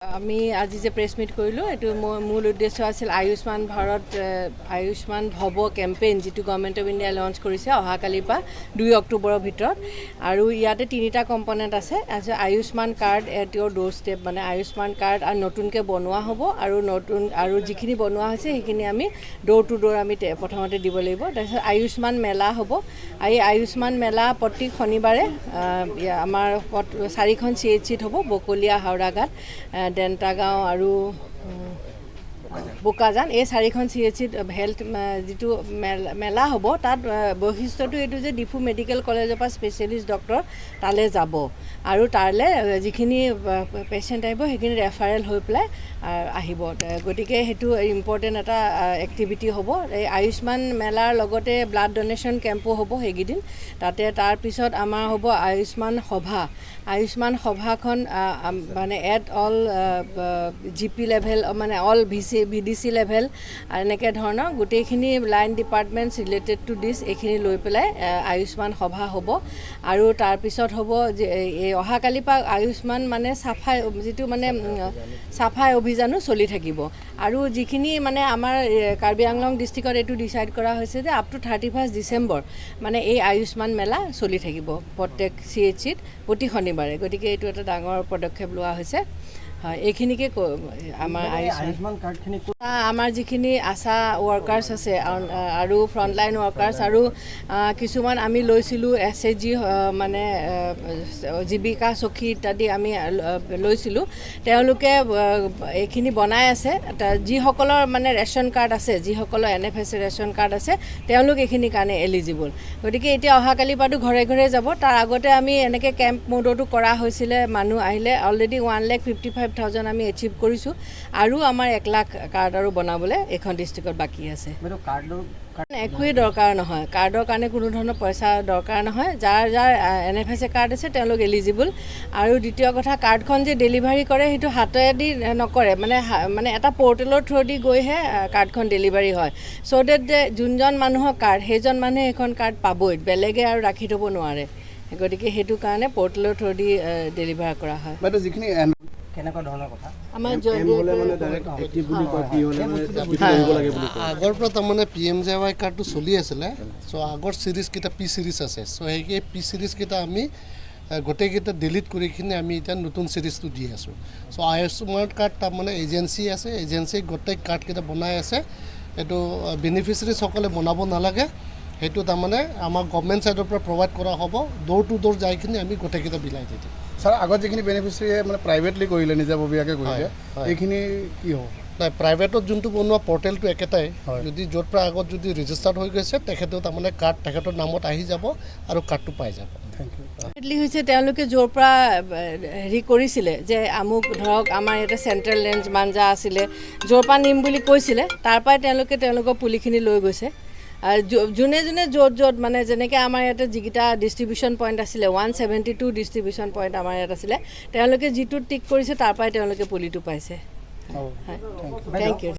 আমি আজি যে প্ৰেছ মিট কৰিলোঁ এইটো মূল উদ্দেশ্য আছিল আয়ুষ্মান ভাৰত আয়ুষ্মান ভৱ কেম্পেইন যিটো গভৰ্ণমেণ্ট অফ ইণ্ডিয়া লঞ্চ কৰিছে অহাকালিৰ পৰা 2 অক্টোবৰৰ ভিতৰত আৰু ইয়াতে তিনিটা কম্পনেণ্ট আছে Ayushman card at your doorstep মানে আয়ুষ্মান কাৰ্ড আৰু নতুনকৈ বনোৱা হ'ব আৰু যিখিনি বনোৱা হৈছে সেইখিনি আমি ডোৰ টু ডোৰ আমি প্ৰথমতে দিব লাগিব তাৰপিছত আয়ুষ্মান মেলা হ'ব এই আয়ুষ্মান মেলা প্ৰতি শনিবাৰে আমাৰ 4খন CHCত হ'ব বকলীয়া হাওৰাঘাট দেন্তাগাঁও আৰু বোকাজান এই 4খন CHCত হেল্থ যিটো মেলা হ'ব তাত বৈশিষ্ট্যটো এইটো যে ডিফু মেডিকেল কলেজৰ পৰা স্পেচিয়েলিষ্ট ডক্টৰ তালৈ যাব আৰু তালৈ যিখিনি পেচেণ্ট আহিব সেইখিনি ৰেফাৰেল হৈ পেলাই আহিব গতিকে সেইটো ইম্পৰ্টেণ্ট এটা এক্টিভিটি হ'ব এই আয়ুষ্মান মেলাৰ লগতে ব্লাড ডনেশ্যন কেম্পো হ'ব সেইকেইদিন তাতে তাৰপিছত আমাৰ হ'ব আয়ুষ্মান সভাখন মানে এট অল GP লেভেল মানে অল VDC লেভেল এনেকৈ ধৰণৰ গোটেইখিনি লাইন ডিপাৰ্টমেণ্টছ ৰিলেটেড টু দিছ এইখিনি লৈ পেলাই আয়ুষ্মান সভা হ'ব আৰু তাৰপিছত হ'ব যে এই অহাকালিৰ পৰা আয়ুষ্মান মানে চাফাই অভিযানো চলি থাকিব আৰু যিখিনি মানে আমাৰ কাৰ্বি আংলং ডিষ্ট্ৰিক্টত এইটো ডিচাইড কৰা হৈছে যে আপ টু 31 ডিচেম্বৰ মানে এই আয়ুষ্মান মেলা চলি থাকিব প্ৰত্যেক CHCত প্ৰতি শনিবাৰে গতিকে এইটো এটা ডাঙৰ পদক্ষেপ লোৱা হৈছে হয় এইখিনিকে আমাৰ আয়ুষ্মান কাৰ্ডখিনি আমাৰ যিখিনি আশা ৱৰ্কাৰ্ছ আছে আৰু ফ্ৰণ্টলাইন ৱৰ্কাৰ্ছ আৰু কিছুমান আমি লৈছিলোঁ SHG মানে জীৱিকা সখী ইত্যাদি আমি লৈছিলোঁ তেওঁলোকে এইখিনি বনাই আছে যিসকলৰ মানে ৰেচন কাৰ্ড আছে যিসকলৰ NFS ৰেচন কাৰ্ড আছে তেওঁলোক এইখিনিৰ কাৰণে এলিজিবল গতিকে এতিয়া অহাকালিৰ পৰাতো ঘৰে ঘৰে যাব তাৰ আগতে আমি এনেকৈ কেম্প মোডতো কৰা হৈছিলে মানুহ আহিলে অলৰেডি 1,55,000 আমি এচিভ কৰিছোঁ আৰু আমাৰ 1 লাখ কাৰ্ড আৰু বনাবলৈ এইখন ডিষ্ট্ৰিক্টত বাকী আছে একোৱেই দৰকাৰ নহয় কাৰ্ডৰ কাৰণে কোনো ধৰণৰ পইচা দৰকাৰ নহয় যাৰ NFS কাৰ্ড আছে তেওঁলোক এলিজিবল আৰু দ্বিতীয় কথা কাৰ্ডখন যে ডেলিভাৰী কৰে সেইটো হাতেদি নকৰে মানে এটা পৰ্টেলৰ থ্ৰুদি গৈহে কাৰ্ডখন ডেলিভাৰী হয় চ' ডেট যে যোনজন মানুহৰ কাৰ্ড সেইজন মানুহে এইখন কাৰ্ড পাবই বেলেগে আৰু ৰাখি থ'ব নোৱাৰে গতিকে সেইটো কাৰণে পৰ্টেলৰ থ্ৰুদি ডেলিভাৰ কৰা হয় যিখিনি কেনেকুৱা ধৰণৰ কথা আমাৰ আগৰ পৰা তাৰমানে PMJY কাৰ্ডটো চলি আছিলে চ' আগৰ চিৰিজকেইটা P চিৰিজ আছে চ' সেই P চিৰিজকেইটা আমি গোটেইকেইটা ডিলিট কৰি কিনে আমি এতিয়া নতুন চিৰিজটো দি আছোঁ চ' আয়ুষ্মান কাৰ্ড তাৰমানে এজেঞ্চি আছে এজেঞ্চিয়ে গোটেই কাৰ্ডকেইটা বনাই আছে এইটো বেনিফিচিয়াৰীসকলে বনাব নালাগে সেইটো তাৰমানে আমাৰ গভৰ্ণমেণ্ট ছাইডৰ পৰা প্ৰভাইড কৰা হ'ব ডোৰ টু ডোৰ যাই কিনে আমি গোটেইকেইটা বিলাই দি দিম ছাৰ আগত যিখিনি বেনিফিচিয়াৰীয়ে মানে প্ৰাইভেটলি কৰিলে নিজাববীয়াকৈ কৰিলে এইখিনি কি হ'ব নাই প্ৰাইভেটত যোনটো বনোৱা পৰ্টেলটো একেটাই যদি য'ৰ পৰা আগত যদি ৰেজিষ্টাৰ্ড হৈ গৈছে তেখেতেও তাৰমানে কাৰ্ড তেখেতৰ নামত আহি যাব আৰু কাৰ্ডটো পাই যাব হৈছে তেওঁলোকে য'ৰ পৰা হেৰি কৰিছিলে যে আমুক ধৰক আমাৰ ইয়াতে চেণ্ট্ৰেল ৰেঞ্জ মাঞ্জা আছিলে য'ৰ পৰা নিম বুলি কৈছিলে তাৰ পৰাই তেওঁলোকৰ পুলিখিনি লৈ গৈছে যোনে য'ত মানে যেনেকৈ আমাৰ ইয়াতে যিকেইটা ডিষ্ট্ৰিবিউশ্যন পইণ্ট আছিলে 172 ডিষ্ট্ৰিবিউশ্যন পইণ্ট আমাৰ ইয়াত আছিলে তেওঁলোকে যিটো টিক কৰিছে তাৰ পৰাই তেওঁলোকে পুলিটো পাইছে হয় থেংক ইউ